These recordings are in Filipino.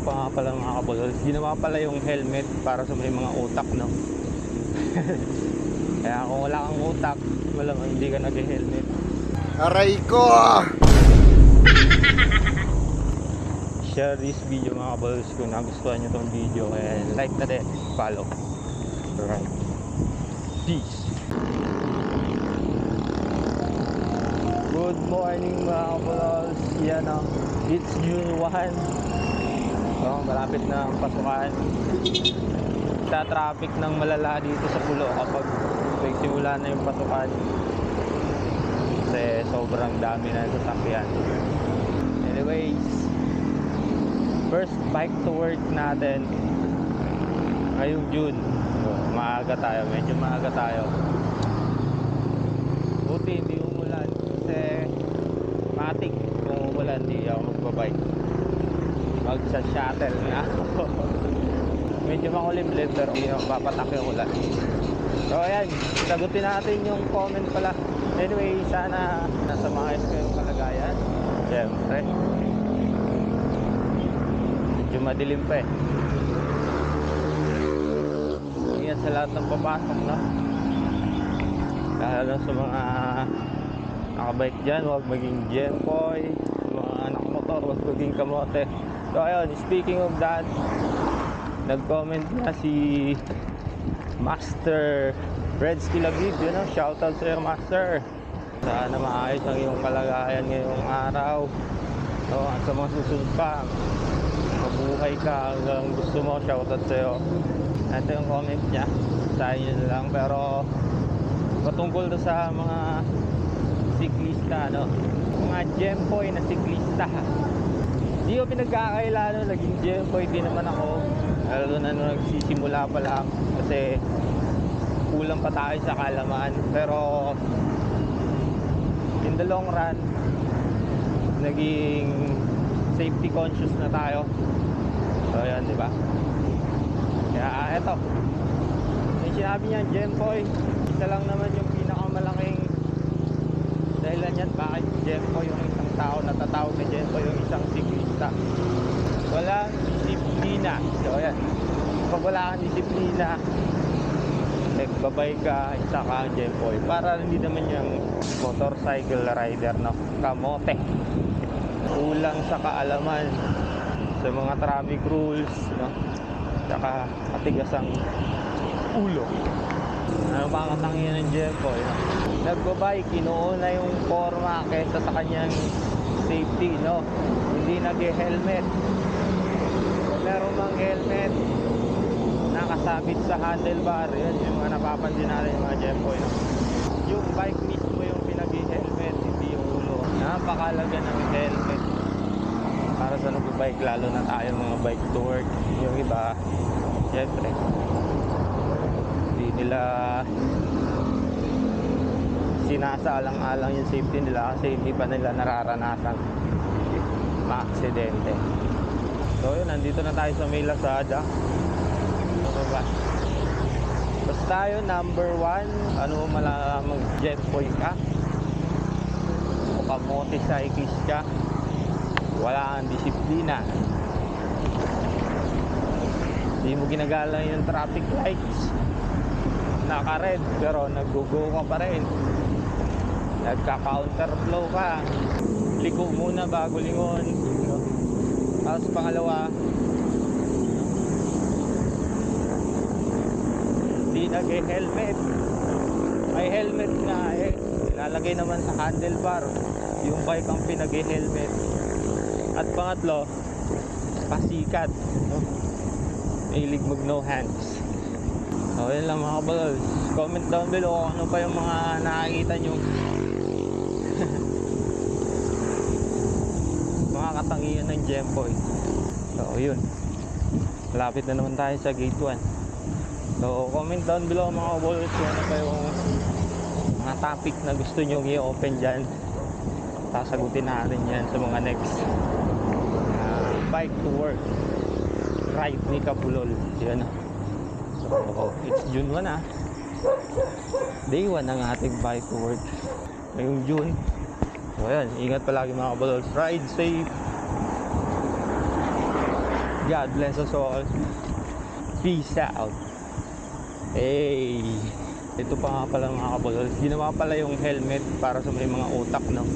pa nga pala mga kabulol, ginawa pala yung helmet para sa may mga utak, no? Kaya kung wala kang utak, malamang hindi ka nag-helmet. Aray ko! Share this video mga kabulol kung nagustuhan nyo tong video, and like na din, follow. Alright, peace. Good morning mga kabulols. Yan o, it's June 1. So, malapit na ang pasukan. Traffic ng malala dito sa Pulo kapag nagsimula na yung pasukan, kasi sobrang dami na sasakyan. Anyways, first bike to work natin ngayong June. So, maaga tayo, medyo maaga tayo. Buti hindi umulan kasi matik. Kung umulan hindi ako magbabike, magsa shuttle na ako. Medyo makulimlim pero hindi ako papatak yung ulan. So ayan, sagutin natin yung comment pala. Anyway, sana nasa maayos kayong kalagayan. Siyempre medyo madilim pa eh. Ingat sa lahat ng papasok, no? Lalo sa mga nakabike dyan, huwag maging gempoy. Mga nakamotor, huwag maging kamote. So ayun, speaking of that, nag-comment na si Master Reds Kilabid, you know, shoutout sa iyo Master. Sana maayos ang iyong kalagayan ngayong araw, no? At sa mga susunod pa, mabuhay ka hanggang gusto mo. Shoutout sa iyo. Ito yung comment niya, sa inyo na lang, pero patungkol do sa mga siklista, no? Mga gempoy na siklista. Hindi ko pinagkakailan, naging gempoy din naman ako, lalo na nung nagsisimula pa lang, kasi kulang pa tayo sa kaalaman. Pero in the long run, naging safety conscious na tayo. So yan, di ba? Kaya eto, yung sinabi niya gempoy, isa lang naman yung pinakamalaking dahilan yan bakit gempoy yung isang tao, natatawag na gempoy yung isang siklista. Walang disiplina. So ayan, pag wala kang disiplina, nagbabay ka, isa ka gempoy. Para hindi naman yung motorcycle rider na kamote, kulang sa kaalaman sa mga traffic rules, no? Tsaka matigas ang ulo. Ano ba ang katangian ng gempoy, no? Nagbabike, inuuna yung forma kaysa sa kanyang safety, no? Hindi nag-helmet. Meron mang helmet nakasabit sa handlebar, yun yung mga napapansin natin yung mga gempoy, no? Yung bike mismo yung pinag-helmet, hindi yung ulo. Napakalaga ng helmet para sa nagbabike, lalo na tayo mga bike to work. Yung iba, syempre hindi nila sinasaalang-alang yung safety nila kasi hindi pa nila nararanasan maaksidente. So yun, nandito na tayo sa may Lazada. Ano ba? Basta tayo, number 1, ano mo malaman, gempoy ka o kamote cyclist ka, wala kang disiplina, hindi mo ginagalang yung traffic lights, naka-red pero nag-go ka pa rin, nagka-counterflow ka, liko muna bago lingon, no? Tapos pangalawa, hindi nag-helmet. May helmet nga eh, lalagay naman sa handlebar, yung bike ang pinag-helmet. At pangatlo, pasikat, no? Mahilig mag no hands. So yun lang mga kabalols. Comment down below kung ano pa yung mga nakakita nyo mga katangian ng gempoy. So yun, malapit na naman tayo sa gate 1. So comment down below mga kabalols kung ano pa yung mga topic na gusto nyo i-open dyan. Sasagutin natin yan sa mga next bike to work ride ni Kapulol. Yan. So it's June 1 ah. Day 1 ang ating bike to work ngayong June. So ayan, ingat palagi mga kabalols. Ride safe. God bless us all. Peace out. Hey, ito pa nga pala mga kabolols. Ginawa pala yung helmet para sa may mga utak, no?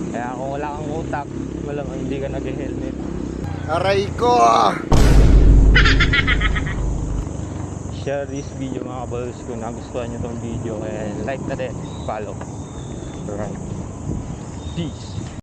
Kaya kung wala kang utak, malamang hindi ka nag-helmet. Aray ko! Share this video mga kabolols kung nagustuhan nyo tong video, and like na din, follow. Alright, peace.